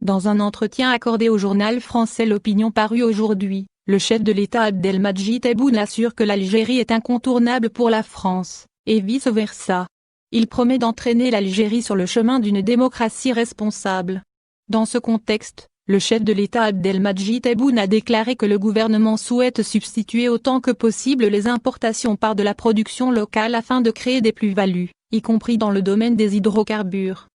Dans un entretien accordé au journal français L'Opinion paru aujourd'hui, le chef de l'État Abdelmadjid Tebboune assure que l'Algérie est incontournable pour la France, et vice-versa. Il promet d'entraîner l'Algérie sur le chemin d'une démocratie responsable. Dans ce contexte, le chef de l'État Abdelmadjid Tebboune a déclaré que le gouvernement souhaite substituer autant que possible les importations par de la production locale afin de créer des plus-values, y compris dans le domaine des hydrocarbures.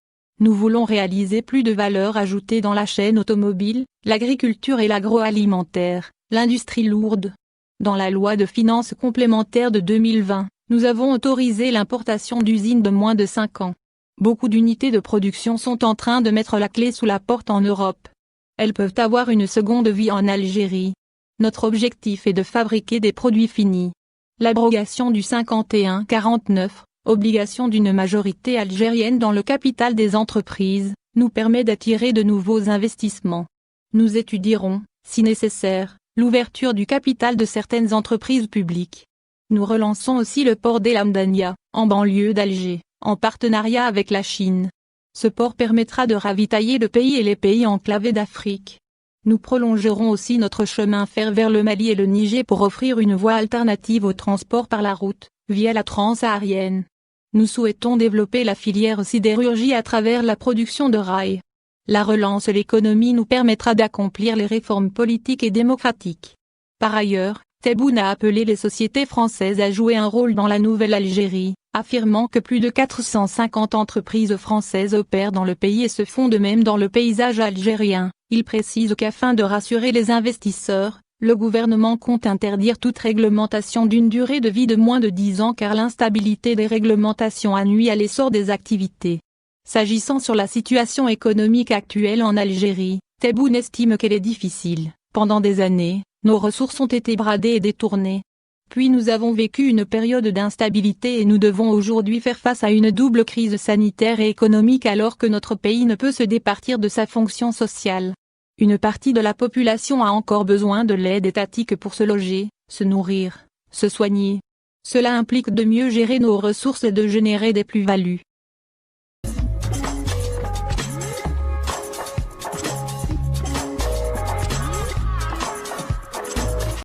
Nous voulons réaliser plus de valeur ajoutée dans la chaîne automobile, l'agriculture et l'agroalimentaire, l'industrie lourde. Dans la loi de finances complémentaire de 2020, nous avons autorisé l'importation d'usines de moins de 5 ans. Beaucoup d'unités de production sont en train de mettre la clé sous la porte en Europe. Elles peuvent avoir une seconde vie en Algérie. Notre objectif est de fabriquer des produits finis. L'abrogation du 51-49, obligation d'une majorité algérienne dans le capital des entreprises, nous permet d'attirer de nouveaux investissements. Nous étudierons, si nécessaire, l'ouverture du capital de certaines entreprises publiques. Nous relançons aussi le port d'El Hamdania, en banlieue d'Alger, en partenariat avec la Chine. Ce port permettra de ravitailler le pays et les pays enclavés d'Afrique. Nous prolongerons aussi notre chemin fer vers le Mali et le Niger pour offrir une voie alternative au transport par la route, via la transsaharienne. Nous souhaitons développer la filière sidérurgie à travers la production de rails. La relance de l'économie nous permettra d'accomplir les réformes politiques et démocratiques. Par ailleurs, Tebboune a appelé les sociétés françaises à jouer un rôle dans la nouvelle Algérie, affirmant que plus de 450 entreprises françaises opèrent dans le pays et se font de même dans le paysage algérien. Il précise qu'afin de rassurer les investisseurs, le gouvernement compte interdire toute réglementation d'une durée de vie de moins de 10 ans car l'instabilité des réglementations a nui à l'essor des activités. S'agissant sur la situation économique actuelle en Algérie, Tebboune estime qu'elle est difficile. Pendant des années, nos ressources ont été bradées et détournées. Puis nous avons vécu une période d'instabilité et nous devons aujourd'hui faire face à une double crise sanitaire et économique alors que notre pays ne peut se départir de sa fonction sociale. Une partie de la population a encore besoin de l'aide étatique pour se loger, se nourrir, se soigner. Cela implique de mieux gérer nos ressources et de générer des plus-values.